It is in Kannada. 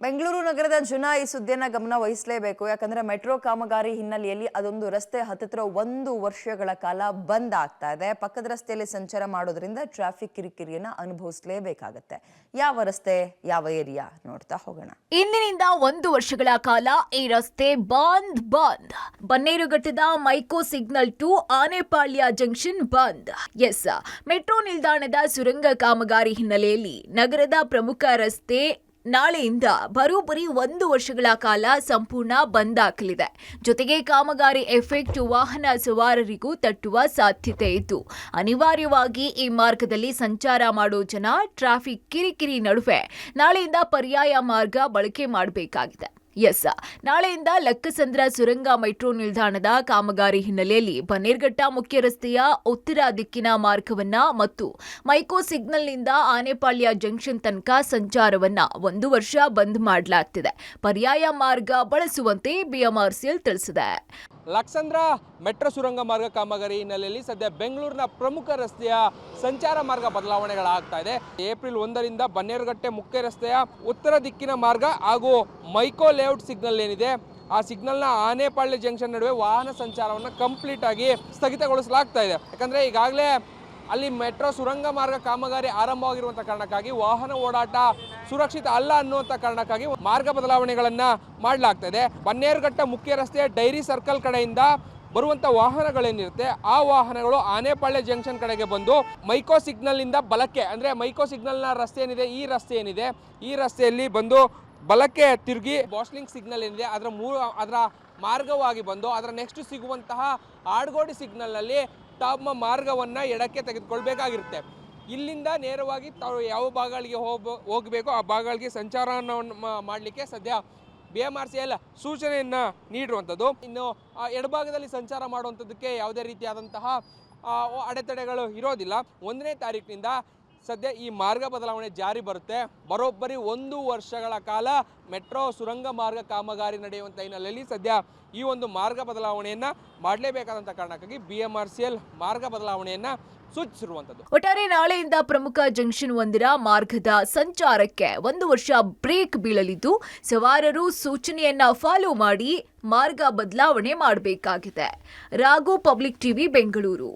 ಬೆಂಗಳೂರು ನಗರದ ಜನ ಈ ಸುದ್ದಿಯನ್ನ ಗಮನ ವಹಿಸಲೇಬೇಕು. ಯಾಕಂದ್ರೆ ಮೆಟ್ರೋ ಕಾಮಗಾರಿ ಹಿನ್ನೆಲೆಯಲ್ಲಿ ಅದೊಂದು ರಸ್ತೆ ಹತ್ತಿರ 1 ವರ್ಷಗಳ ಕಾಲ ಬಂದ್ ಆಗ್ತಾ ಇದೆ. ಪಕ್ಕದ ರಸ್ತೆಯಲ್ಲಿ ಸಂಚಾರ ಮಾಡೋದ್ರಿಂದ ಟ್ರಾಫಿಕ್ ಕಿರಿಕಿರಿಯನ್ನ ಅನುಭವಿಸಲೇಬೇಕಾಗುತ್ತೆ. ಯಾವ ರಸ್ತೆ, ಯಾವ ಏರಿಯಾ ನೋಡ್ತಾ ಹೋಗೋಣ. ಇಂದಿನಿಂದ 1 ವರ್ಷಗಳ ಕಾಲ ಈ ರಸ್ತೆ ಬಂದ್. ಬನ್ನೇರುಘಟ್ಟದ ಮೈಕೋ ಸಿಗ್ನಲ್ ಟು ಆನೆಪಾಳ್ಯ ಜಂಕ್ಷನ್ ಬಂದ್. ಎಸ್, ಮೆಟ್ರೋ ನಿಲ್ದಾಣದ ಸುರಂಗ ಕಾಮಗಾರಿ ಹಿನ್ನೆಲೆಯಲ್ಲಿ ನಗರದ ಪ್ರಮುಖ ರಸ್ತೆ ನಾಳೆಯಿಂದ ಬರೋಬ್ಬರಿ 1 ವರ್ಷಗಳ ಕಾಲ ಸಂಪೂರ್ಣ ಬಂದ್ ಆಗಲಿದೆ. ಜೊತೆಗೆ ಕಾಮಗಾರಿ ಎಫೆಕ್ಟ್ ವಾಹನ ಸವಾರರಿಗೂ ತಟ್ಟುವ ಸಾಧ್ಯತೆ ಇದ್ದು ಅನಿವಾರ್ಯವಾಗಿ ಈ ಮಾರ್ಗದಲ್ಲಿ ಸಂಚಾರ ಮಾಡೋ ಜನ ಟ್ರಾಫಿಕ್ ಕಿರಿಕಿರಿ ನಡುವೆ ನಾಳೆಯಿಂದ ಪರ್ಯಾಯ ಮಾರ್ಗ ಬಳಕೆ ಮಾಡಬೇಕಾಗಿದೆ. ಎಸ್, ನಾಳೆಯಿಂದ ಲಕ್ಕಸಂದ್ರ ಸುರಂಗ ಮೆಟ್ರೋ ನಿಲ್ದಾಣದ ಕಾಮಗಾರಿ ಹಿನ್ನೆಲೆಯಲ್ಲಿ ಬನ್ನೇರುಘಟ್ಟ ಮುಖ್ಯ ರಸ್ತೆಯ ಉತ್ತರ ದಿಕ್ಕಿನ ಮಾರ್ಗವನ್ನ ಮತ್ತು ಮೈಕೋ ಸಿಗ್ನಲ್ನಿಂದ ಆನೆಪಾಳ್ಯ ಜಂಕ್ಷನ್ ತನಕ ಸಂಚಾರವನ್ನ 1 ವರ್ಷ ಬಂದ್ ಮಾಡಲಾಗ್ತಿದೆ. ಪರ್ಯಾಯ ಮಾರ್ಗ ಬಳಸುವಂತೆ ಬಿಎಂಆರ್ಸಿಎಲ್ ತಿಳಿಸಿದೆ. ಲಕ್ಸಂದ್ರ ಮೆಟ್ರೋ ಸುರಂಗ ಮಾರ್ಗ ಕಾಮಗಾರಿ ಹಿನ್ನೆಲೆಯಲ್ಲಿ ಸದ್ಯ ಬೆಂಗಳೂರಿನ ಪ್ರಮುಖ ರಸ್ತೆಯ ಸಂಚಾರ ಮಾರ್ಗ ಬದಲಾವಣೆಗಳಾಗ್ತಾ ಇದೆ. ಏಪ್ರಿಲ್ 1ರಿಂದ ಬನ್ನೇರುಘಟ್ಟೆ ಮುಖ್ಯ ರಸ್ತೆಯ ಉತ್ತರ ದಿಕ್ಕಿನ ಮಾರ್ಗ ಹಾಗೂ ಮೈಕೋ ಲೇಔಟ್ ಸಿಗ್ನಲ್ ಏನಿದೆ ಆ ಸಿಗ್ನಲ್ನ ಆನೆಪಾಳ್ಯ ಜಂಕ್ಷನ್ ನಡುವೆ ವಾಹನ ಸಂಚಾರವನ್ನು ಕಂಪ್ಲೀಟ್ ಆಗಿ ಸ್ಥಗಿತಗೊಳಿಸಲಾಗ್ತಾ ಇದೆ. ಯಾಕಂದರೆ ಈಗಾಗಲೇ ಅಲ್ಲಿ ಮೆಟ್ರೋ ಸುರಂಗ ಮಾರ್ಗ ಕಾಮಗಾರಿ ಆರಂಭವಾಗಿರುವಂಥ ಕಾರಣಕ್ಕಾಗಿ ವಾಹನ ಓಡಾಟ ಸುರಕ್ಷಿತ ಅಲ್ಲ ಅನ್ನುವಂಥ ಕಾರಣಕ್ಕಾಗಿ ಮಾರ್ಗ ಬದಲಾವಣೆಗಳನ್ನು ಮಾಡಲಾಗ್ತಾ ಇದೆ. ಬನ್ನೇರುಘಟ್ಟ ಮುಖ್ಯ ರಸ್ತೆಯ ಡೈರಿ ಸರ್ಕಲ್ ಕಡೆಯಿಂದ ಬರುವಂಥ ವಾಹನಗಳೇನಿರುತ್ತೆ ಆ ವಾಹನಗಳು ಆನೆಪಾಳ್ಯ ಜಂಕ್ಷನ್ ಕಡೆಗೆ ಬಂದು ಮೈಕೋ ಸಿಗ್ನಲ್ನಿಂದ ಬಲಕ್ಕೆ, ಅಂದರೆ ಮೈಕೋ ಸಿಗ್ನಲ್ನ ರಸ್ತೆ ಏನಿದೆ ಈ ರಸ್ತೆಯಲ್ಲಿ ಬಂದು ಬಲಕ್ಕೆ ತಿರುಗಿ ಬಾಸ್ಲಿಂಗ್ ಸಿಗ್ನಲ್ ಏನಿದೆ ಅದರ ಮಾರ್ಗವಾಗಿ ಬಂದು ಅದರ ನೆಕ್ಸ್ಟ್ ಸಿಗುವಂತಹ ಆಡ್ಗೋಡಿ ಸಿಗ್ನಲ್ನಲ್ಲಿ ತಮ್ಮ ಮಾರ್ಗವನ್ನು ಎಡಕ್ಕೆ ತೆಗೆದುಕೊಳ್ಬೇಕಾಗಿರುತ್ತೆ. ಇಲ್ಲಿಂದ ನೇರವಾಗಿ ತಾವು ಯಾವ ಭಾಗಗಳಿಗೆ ಹೋಗಬೇಕು ಆ ಭಾಗಗಳಿಗೆ ಸಂಚಾರವನ್ನು ಮಾಡಲಿಕ್ಕೆ ಸದ್ಯ ಬಿಎಂಆರ್ಸಿಎಲ್ ಸೂಚನೆಯನ್ನು ನೀಡಿರುವಂಥದ್ದು. ಇನ್ನು ಎಡಭಾಗದಲ್ಲಿ ಸಂಚಾರ ಮಾಡುವಂಥದ್ದಕ್ಕೆ ಯಾವುದೇ ರೀತಿಯಾದಂತಹ ಅಡೆತಡೆಗಳು ಇರೋದಿಲ್ಲ. 1ನೇ ತಾರೀಕಿನಿಂದ ಸದ್ಯ ಈ ಮಾರ್ಗ ಬದಲಾವಣೆ ಜಾರಿ ಬರುತ್ತೆ. ಬರೋಬ್ಬರಿ 1 ವರ್ಷಗಳ ಕಾಲ ಮೆಟ್ರೋ ಸುರಂಗ ಮಾರ್ಗ ಕಾಮಗಾರಿ ನಡೆಯುವಂಥ ಹಿನ್ನೆಲೆಯಲ್ಲಿ ಸದ್ಯ ಈ ಒಂದು ಮಾರ್ಗ ಬದಲಾವಣೆಯನ್ನು ಮಾಡಲೇಬೇಕಾದಂಥ ಕಾರಣಕ್ಕಾಗಿ ಬಿಎಂಆರ್ಸಿಎಲ್ ಮಾರ್ಗ ಬದಲಾವಣೆಯನ್ನು ಸೂಚಿಸಿರುವಂಥದ್ದು. ಒಟ್ಟಾರೆ ನಾಳೆಯಿಂದ ಪ್ರಮುಖ ಜಂಕ್ಷನ್ 1ರ ಮಾರ್ಗದ ಸಂಚಾರಕ್ಕೆ 1 ವರ್ಷ ಬ್ರೇಕ್ ಬೀಳಲಿದ್ದು ಸವಾರರು ಸೂಚನೆಯನ್ನ ಫಾಲೋ ಮಾಡಿ ಮಾರ್ಗ ಬದಲಾವಣೆ ಮಾಡಬೇಕಾಗಿದೆ. Raghu, public TV, Bengaluru.